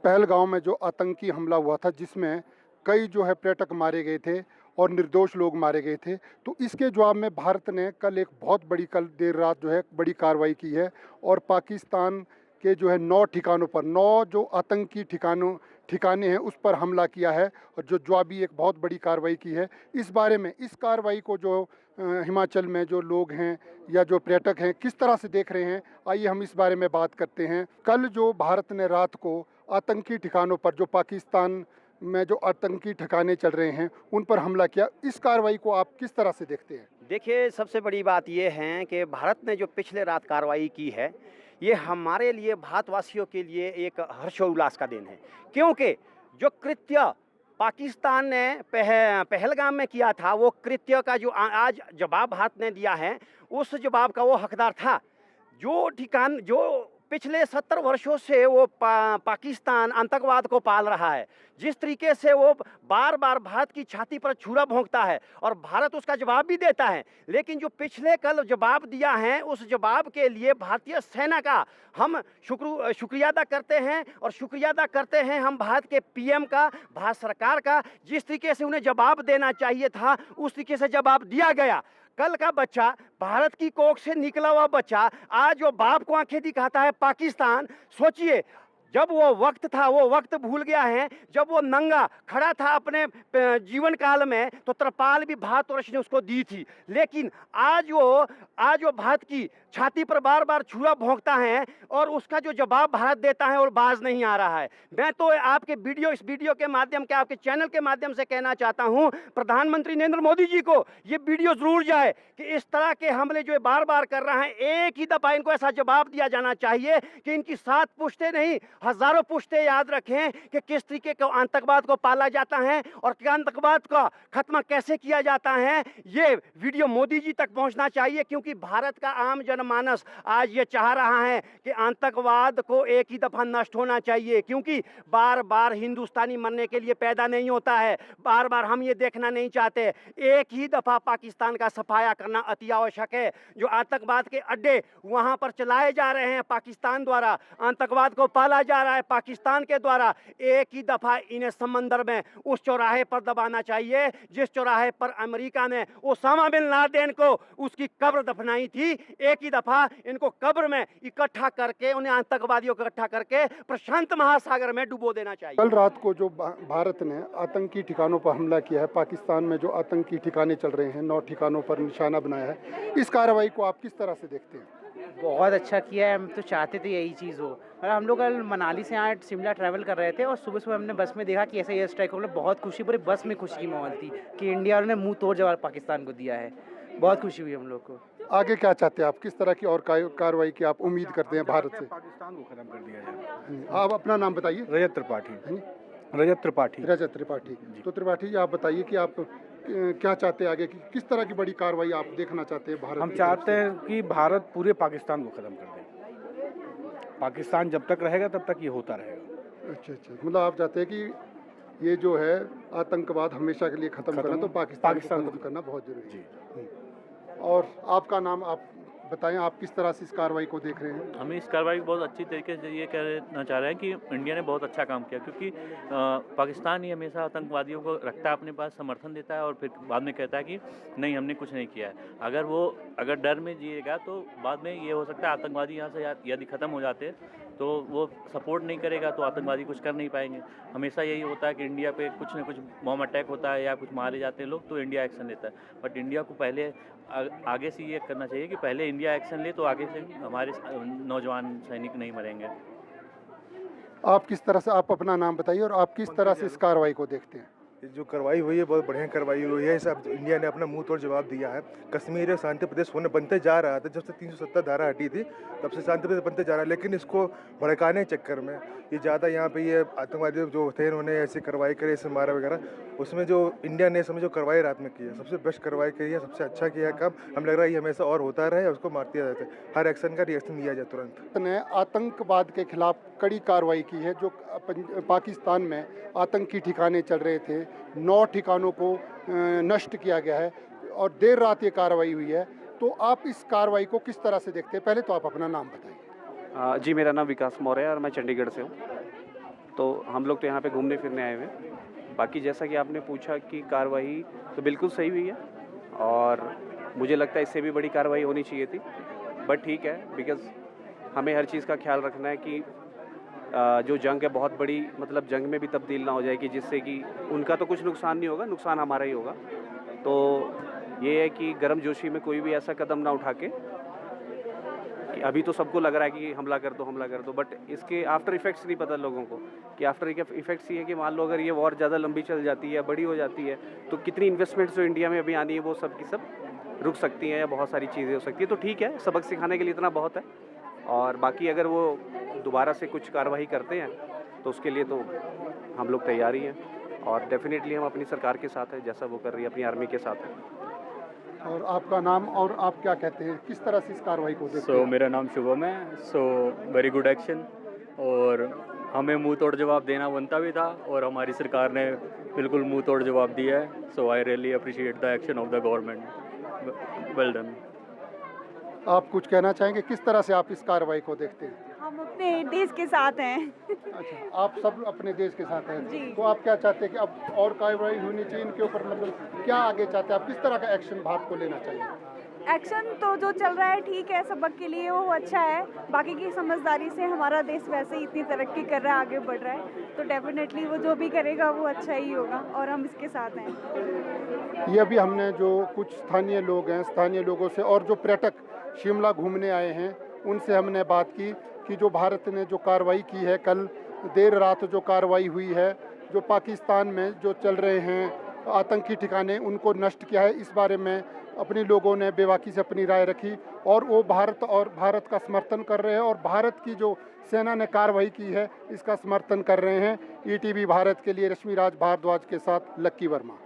पहलगाँव में जो आतंकी हमला हुआ था, जिसमें कई जो है पर्यटक मारे गए थे और निर्दोष लोग मारे गए थे, तो इसके जवाब में भारत ने कल एक बहुत बड़ी, कल देर रात जो है बड़ी कार्रवाई की है और पाकिस्तान के जो है 9 ठिकानों पर, 9 जो आतंकी ठिकाने हैं उस पर हमला किया है और जो जवाबी एक बहुत बड़ी कार्रवाई की है। इस बारे में, इस कार्रवाई को जो हिमाचल में जो लोग हैं या जो पर्यटक हैं किस तरह से देख रहे हैं, आइए हम इस बारे में बात करते हैं। कल जो भारत ने रात को आतंकी ठिकानों पर, जो पाकिस्तान में जो आतंकी ठिकाने चल रहे हैं उन पर हमला किया, इस कार्रवाई को आप किस तरह से देखते हैं? देखिए, सबसे बड़ी बात ये है कि भारत ने जो पिछले रात कार्रवाई की है, ये हमारे लिए, भारतवासियों के लिए एक हर्षोल्लास का दिन है। क्योंकि जो कृत्य पाकिस्तान ने पहलगाम में किया था, वो कृत्य का जो आज जवाब भारत ने दिया है, उस जवाब का वो हकदार था। जो पिछले 70 वर्षों से वो पाकिस्तान आतंकवाद को पाल रहा है, जिस तरीके से वो बार बार भारत की छाती पर छुरा भोंकता है और भारत उसका जवाब भी देता है, लेकिन जो पिछले कल जवाब दिया है, उस जवाब के लिए भारतीय सेना का हम शुक्रिया अदा करते हैं और शुक्रिया अदा करते हैं हम भारत के पीएम का, भारत सरकार का। जिस तरीके से उन्हें जवाब देना चाहिए था, उस तरीके से जवाब दिया गया। कल का बच्चा, भारत की कोख से निकला हुआ बच्चा, आज जो बाप को आंखें दिखाता है पाकिस्तान, सोचिए, जब वो वक्त था, वो वक्त भूल गया है जब वो नंगा खड़ा था अपने जीवन काल में, तो त्रिपाल भी भारतवर्ष ने उसको दी थी। लेकिन आज वो भारत की छाती पर बार बार छुरा भोंकता है और उसका जो जवाब भारत देता है और बाज नहीं आ रहा है। मैं तो आपके इस वीडियो के माध्यम के, आपके चैनल के माध्यम से कहना चाहता हूं, प्रधानमंत्री नरेंद्र मोदी जी को ये वीडियो जरूर जाए कि इस तरह के हमले जो बार बार कर रहा है, एक ही दफा इनको ऐसा जवाब दिया जाना चाहिए कि इनकी 7 पुश्ते नहीं, हजारों पुश्ते याद रखें कि किस तरीके का आतंकवाद को पाला जाता है और आतंकवाद का खत्म कैसे किया जाता है। ये वीडियो मोदी जी तक पहुंचना चाहिए, क्योंकि भारत का आम जनमानस आज ये चाह रहा है कि आतंकवाद को एक ही दफा नष्ट होना चाहिए, क्योंकि बार बार हिंदुस्तानी मरने के लिए पैदा नहीं होता है। बार बार हम ये देखना नहीं चाहते। एक ही दफा पाकिस्तान का सफाया करना अति आवश्यक है। जो आतंकवाद के अड्डे वहां पर चलाए जा रहे हैं पाकिस्तान द्वारा, आतंकवाद को पाला जा रहा है पाकिस्तान के द्वारा, एक ही दफा इन्हें समंदर में उस चौराहे पर दबाना चाहिए जिस चौराहे पर अमेरिका ने ओसामा बिन लादेन को उसकी कब्र दफनाई थी। एक ही दफा इनको कब्र में इकट्ठा करके, उन्हें आतंकवादियों को इकट्ठा करके प्रशांत महासागर में डुबो देना चाहिए। कल रात को जो भारत ने आतंकी ठिकानों पर हमला किया है, पाकिस्तान में जो आतंकी ठिकाने चल रहे हैं, 9 ठिकानों पर निशाना बनाया है, इस कार्रवाई को आप किस तरह से देखते हैं? बहुत अच्छा किया है। हम तो चाहते थे यही चीज़ हो। और हम लोग कल मनाली से यहाँ शिमला ट्रैवल कर रहे थे और सुबह सुबह हमने बस में देखा कि ऐसे एयर स्ट्राइक हो गया। बहुत खुशी, पूरे बस में खुशी की माहौल थी कि इंडिया ने मुंह तोड़ जवाब पाकिस्तान को दिया है। बहुत खुशी हुई हम लोग को। आगे क्या चाहते हैं आप, किस तरह की और कार्रवाई की आप उम्मीद करते हैं भारत से? पाकिस्तान को खत्म कर दिया जाए। आप अपना नाम बताइए। रजत त्रिपाठी। रजत त्रिपाठी। रजत त्रिपाठी। तो त्रिपाठी जी, आप बताइए कि आप क्या चाहते हैं आगे, कि किस तरह की बड़ी कार्रवाई आप देखना चाहते हैं भारत? हम चाहते हैं कि भारत पूरे पाकिस्तान को खत्म कर दे। पाकिस्तान जब तक रहेगा तब तक ये होता रहेगा। अच्छा, मतलब आप चाहते हैं कि ये जो है आतंकवाद हमेशा के लिए खत्म करना, तो पाकिस्तान को खत्म करना बहुत जरूरी है। और आपका नाम आप बताएं, आप किस तरह से इस कार्रवाई को देख रहे हैं? हम इस कार्रवाई को बहुत अच्छी तरीके से ये कहना चाह रहे हैं कि इंडिया ने बहुत अच्छा काम किया, क्योंकि पाकिस्तान ही हमेशा आतंकवादियों को रखता है अपने पास, समर्थन देता है और फिर बाद में कहता है कि नहीं, हमने कुछ नहीं किया है। अगर डर में जिएगा तो बाद में ये हो सकता है आतंकवादी यहाँ से यदि ख़त्म हो जाते तो वो सपोर्ट नहीं करेगा तो आतंकवादी कुछ कर नहीं पाएंगे। हमेशा यही होता है कि इंडिया पे कुछ न कुछ बॉम्ब अटैक होता है या कुछ मारे जाते हैं लोग तो इंडिया एक्शन लेता है, बट इंडिया को पहले आगे से ये करना चाहिए कि पहले इंडिया एक्शन ले तो आगे से हमारे नौजवान सैनिक नहीं मरेंगे। आप किस तरह से, आप अपना नाम बताइए और आप किस तरह से इस कार्रवाई को देखते हैं? जो कार्रवाई हुई है बहुत बढ़िया कार्रवाई हुई है। सब इंडिया ने अपना मुंह तोड़ जवाब दिया है। कश्मीर शांति प्रदेश होने बनते जा रहा था, जब से 370 धारा हटी थी तब से शांति प्रदेश बनते जा रहा है, लेकिन इसको भड़काने के चक्कर में ये ज़्यादा यहाँ पे ये आतंकवादी जो थे उन्होंने ऐसी कार्रवाई करी, ऐसे मारा वगैरह, उसमें जो इंडिया ने जो कार्रवाई रात में की है सबसे बेस्ट कार्रवाई करी है, सबसे अच्छा किया है काम। हम लग रहा है ये हमेशा और होता रहे, उसको मारते जाते, हर एक्शन का रिएक्शन दिया जाए तुरंत। ने आतंकवाद के खिलाफ कड़ी कार्रवाई की है। जो पाकिस्तान में आतंकी ठिकाने चल रहे थे, 9 ठिकानों को नष्ट किया गया है और देर रात ये कार्रवाई हुई है, तो आप इस कार्रवाई को किस तरह से देखते हैं? पहले तो आप अपना नाम बताइए। जी, मेरा नाम विकास मौर्य है और मैं चंडीगढ़ से हूँ। तो हम लोग तो यहाँ पे घूमने फिरने आए हुए हैं। बाकी जैसा कि आपने पूछा कि कार्रवाई तो बिल्कुल सही हुई है और मुझे लगता है इससे भी बड़ी कार्रवाई होनी चाहिए थी, बट ठीक है, बिकॉज़ हमें हर चीज़ का ख्याल रखना है कि जो जंग है बहुत बड़ी, मतलब जंग में भी तब्दील ना हो जाए कि जिससे कि उनका तो कुछ नुकसान नहीं होगा, नुकसान हमारा ही होगा। तो ये है कि गर्मजोशी में कोई भी ऐसा कदम ना उठा के, कि अभी तो सबको लग रहा है कि हमला कर दो, बट इसके आफ्टर इफ़ेक्ट्स नहीं पता लोगों को कि आफ्टर इफ़ेक्ट्स ये है कि मान लो अगर ये वॉर ज़्यादा लंबी चल जाती है, बड़ी हो जाती है, तो कितनी इन्वेस्टमेंट्स जो इंडिया में अभी आनी है वो सब की सब रुक सकती हैं या बहुत सारी चीज़ें हो सकती है। तो ठीक है, सबक सिखाने के लिए इतना बहुत है, और बाकी अगर वो दोबारा से कुछ कार्रवाई करते हैं तो उसके लिए तो हम लोग तैयार ही हैं, और डेफिनेटली हम अपनी सरकार के साथ हैं, जैसा वो कर रही है अपनी आर्मी के साथ है। और आपका नाम और आप क्या कहते हैं, किस तरह से इस कार्रवाई को देखते हैं? मेरा नाम शुभम है। वेरी गुड एक्शन, और हमें मुंह तोड़ जवाब देना बनता भी था और हमारी सरकार ने बिल्कुल मुंह तोड़ जवाब दिया है। I really appreciate the action of the government. Well done. आप कुछ कहना चाहेंगे, किस तरह से आप इस कार्रवाई को देखते हैं? हम अपने देश के साथ हैं। अच्छा, आप सब अपने देश के साथ हैं। जी। तो आप क्या चाहते हैं कि अब और कार्रवाई होनी चाहिए इनके ऊपर, मतलब क्या आगे चाहते हैं आप, किस तरह का एक्शन भारत को लेना चाहिए? एक्शन तो जो चल रहा है ठीक है, सबक के लिए वो अच्छा है। बाकी की समझदारी से हमारा देश वैसे ही इतनी तरक्की कर रहा है, आगे बढ़ रहा है, तो डेफिनेटली वो जो भी करेगा वो अच्छा ही होगा और हम इसके साथ हैं। ये अभी हमने जो कुछ स्थानीय लोग हैं, स्थानीय लोगों से और जो पर्यटक शिमला घूमने आए हैं उनसे हमने बात की कि जो भारत ने जो कार्रवाई की है, कल देर रात जो कार्रवाई हुई है, जो पाकिस्तान में जो चल रहे हैं आतंकी ठिकाने उनको नष्ट किया है, इस बारे में अपनी लोगों ने बेबाकी से अपनी राय रखी और वो भारत का समर्थन कर रहे हैं और भारत की जो सेना ने कार्रवाई की है इसका समर्थन कर रहे हैं। ईटीवी भारत के लिए रश्मिराज भारद्वाज के साथ लक्की वर्मा।